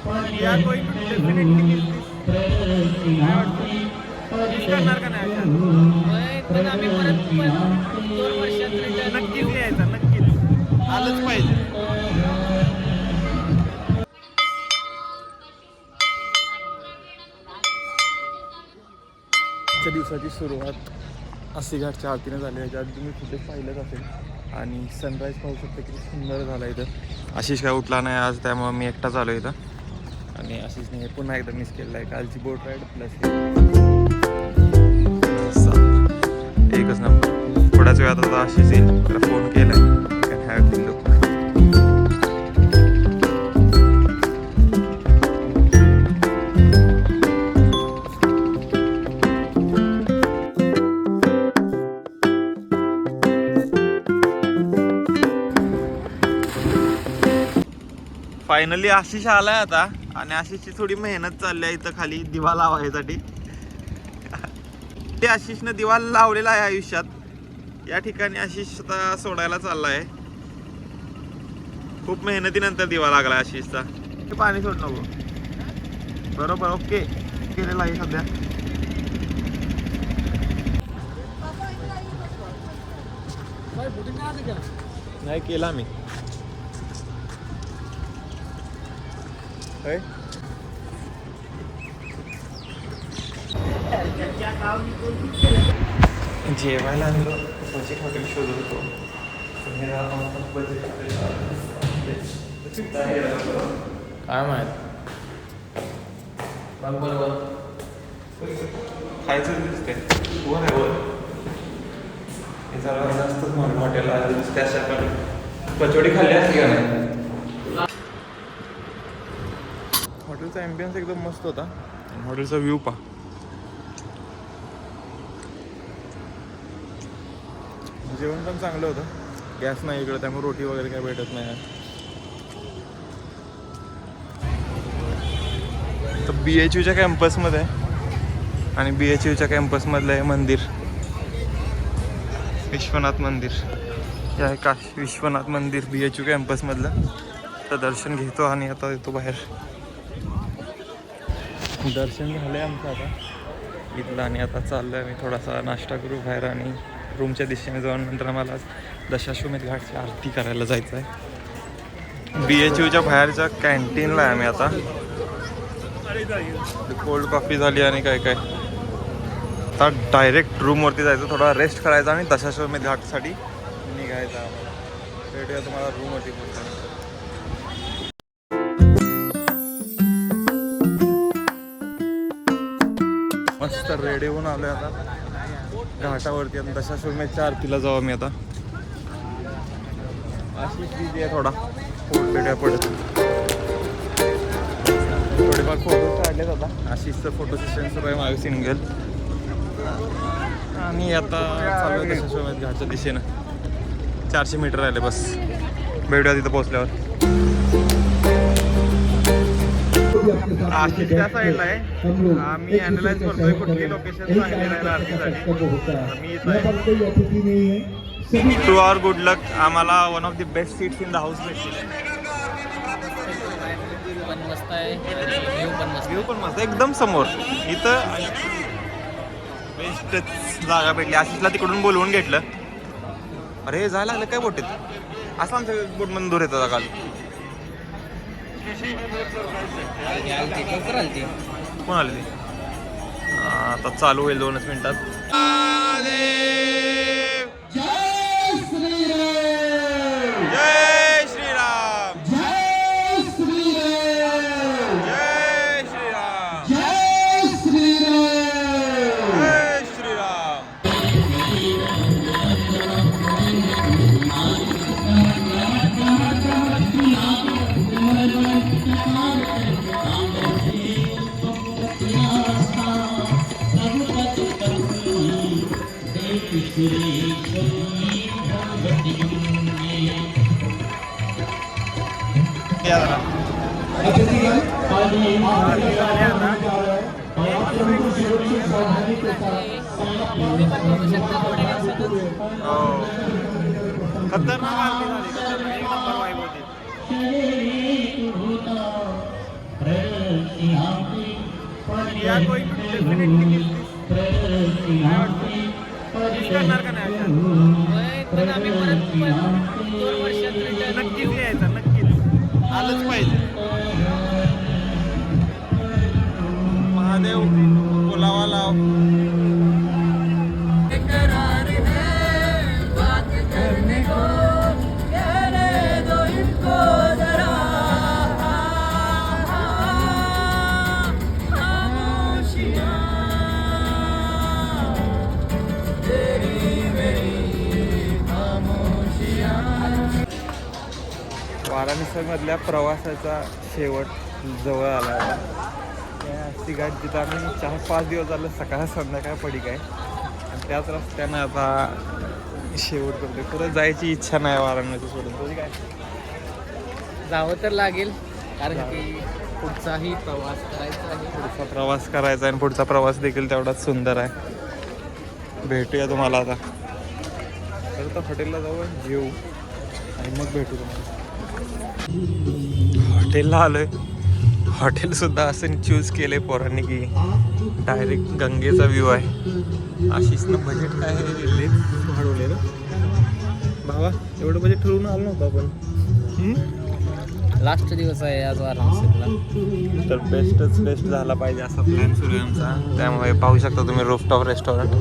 We are going to definitely miss this. Miss करणार का नाही अशा? पण आम्ही परत 2 वर्षात रिटर्न नक्कीच यायचं, नक्कीच आलंच पाहिजे. आजच्या दिवसाची सुरुवात अस्सी घाटच्या आरतीने झाली आहे. ज्यात तुम्ही कुठे पाहिलंच असेल. आणि सनराईज पाहू शकता किती सुंदर झाला इथं. आशिष काय उठला नाही आज, त्यामुळे मी एकटाच आलो इथं. आणि आशिषने हे पुन्हा एकदा मिस केलेलं आहे. कालची बोट राईड प्लस एकच नंबर. थोड्याच वेळात आता आशिष येईल, त्याला फोन केला आहे. फायनली आशिष आलाय आता. आणि आशिषची थोडी मेहनत चालली आहे इथं खाली दिवा लावायसाठी. ते आशिषनं दिवा लावलेला आहे आयुष्यात. या ठिकाणी आशिष आता सोडायला चालला आहे. खूप मेहनतीनंतर दिवा लागला आशिषचा. पाणी सोड नको. बरोबर, ओके केलेला आहे सध्या. नाही केला मी. जेवायला आलेलो. बजेट हॉटेल शोधत होतो. काय माहित बरोबर खायचं दिसते. वर आहे वर. हे जरा जास्तच म्हणून हॉटेलला त्याच्याकडे कचोडी खाल्ली असते का नाही. हॉटेलचा ॲम्बियन्स एकदम मस्त होता. आणि हॉटेलचा व्ह्यू पहा. जेवण पण चांगलं होतं. गॅस नाही इकडं, त्यामुळे रोटी वगैरे काय भेटत नाही. तर BHUच्या कॅम्पसमध्ये आहे. आणि BHUच्या कॅम्पसमधलं आहे मंदिर, विश्वनाथ मंदिर. हे आहे का विश्वनाथ मंदिर BHU कॅम्पसमधलं. तर दर्शन घेतो आणि आता येतो बाहेर. दर्शन झालं आहे आमचं आता इथलं. आणि आता चाललो आहे मी थोडासा नाश्ता करू बाहेर आणि रूमच्या दिशेने जाऊन नंतर आम्हाला दशाश्वमेध घाटची आरती करायला जायचं आहे. BHUच्या बाहेरच्या कॅन्टीनला आहे आम्ही आता. कोल्ड कॉफी झाली आणि काय काय. आता डायरेक्ट रूमवरती जायचं, थोडा रेस्ट करायचा आणि दशाश्वमेध घाटसाठी निघायचं आम्हाला. भेटूया तुम्हाला रूमवरती पोहोचल्यानंतर. मस्त रेडी होऊन आलोय आता घाटावरती. आणि दशाश्वमेधच्या आरतीला जाऊ आम्ही आता. अशी बिझी आहे थोडा. फोटो भेटूया पडत. थोडेफार फोटो काढलेत आता. आशिषचं फोटो सेशन सुरू आहे माझं सिंगल. आणि आता चालू आहे दशाश्वमेध घाटच्या दिशेनं. 400 मीटर राहिले बस. भेटूया तिथं पोहोचल्यावर. आशिष त्या साईडला आहे. आम्ही अॅनालाइज करतोय कुठली लोकेशन चांगली राहील आरतीसाठी. मी इथं आहे. टू आवर गुड लक. आम्हाला one of the best seats in the house भेटतील. मस्त आहे. व्ह्यू पण मस्त एकदम समोर. इथं बेस्टच जागा भेटली. आशिषला तिकडून बोलवून घेतलं. अरे जायला लागलं काय बोटीत. असं आमच्या बोटमधून दूर येतं काल. कोण आले ते. आता चालू होईल 2च मिनिटात. जय श्रीराम. जय श्रीराम. जय श्रीराम. जय श्रीराम. खतरनाक आरती झाली. एक नंबर वाईब होती. We are going to definitely miss this. काय वाटतं? Miss करणार का नाही अशा? होय, पण आम्ही परत 2 वर्षात रिटर्न नक्कीच यायचं, नक्कीच आलंच पाहिजे. महादेव बोलावा लाव. वाराणसीमधल्या प्रवासाचा शेवट जवळ आला आहे. ती गाडी जिथं आम्ही 4-5 दिवस झालं सकाळ संध्याकाळ पडिक आहे आणि त्याच रस्त्यानं आता शेवट करतोय. परत जायची इच्छा नाही वाराणसी सोडून. तुझी काय? जावं तर लागेल, कारण की पुढचाही प्रवास करायचा आहे. पुढचा प्रवास करायचा आणि पुढचा प्रवास देखील तेवढाच सुंदर आहे. भेटूया तुम्हाला आता. तर आता हॉटेलला जाऊ, जेऊ आणि मग भेटू तुम्हाला. हॉटेलला आलोय. हॉटेलसुद्धा असं चूज केले पोरांनी की डायरेक्ट गंगेचा व्ह्यू आहे. आशिषनं बजेट काय आहे वाढवलेलं बाबा, एवढं बजेट ठरवून आलं नव्हतं आपण. लास्ट दिवस आहे आज वाराणसीला, तर बेस्ट झाला पाहिजे असा प्लॅन सुरू आहे आमचा. त्यामुळे पाहू शकता तुम्ही रूफटॉप रेस्टॉरंट.